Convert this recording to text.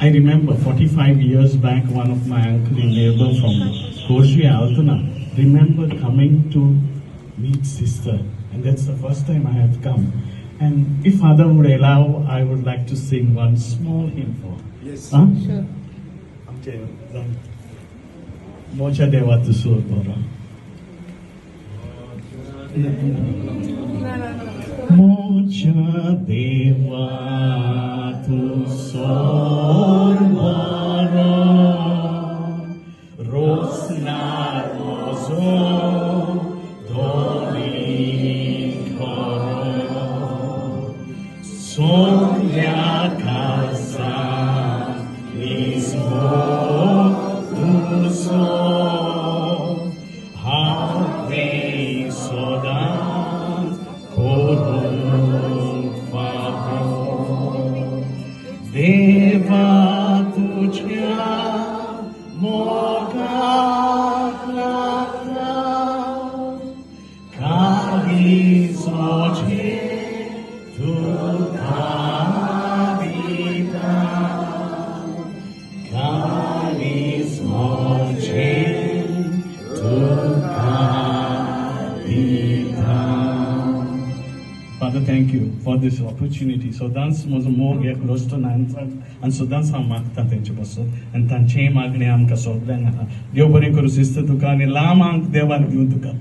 I remember 45 years back, one of my uncle neighbor from Koshi Altuna remember coming to meet sister, and that's the first time I have come. And if Father would allow, I would like to sing one small hymn for her. Yes. Huh? Sure. Mocha Devatu Surpora. Mocha Devatu Surpora. Rosna Roso Dori Koro. Sonia Casa Nismo Uso. Have Sodan Korum Faro. Deva Tuja Moga Klata Kali Soche Tu Kavita Kali Soche Tu Kavita. Father, thank you for this opportunity. So dance was more get close to Nansan, and so dance our mark Tantenchabaso, and Tanche Magniam Kasodana. Diobari Kurusista Tukani Lamang Devan Yutuka.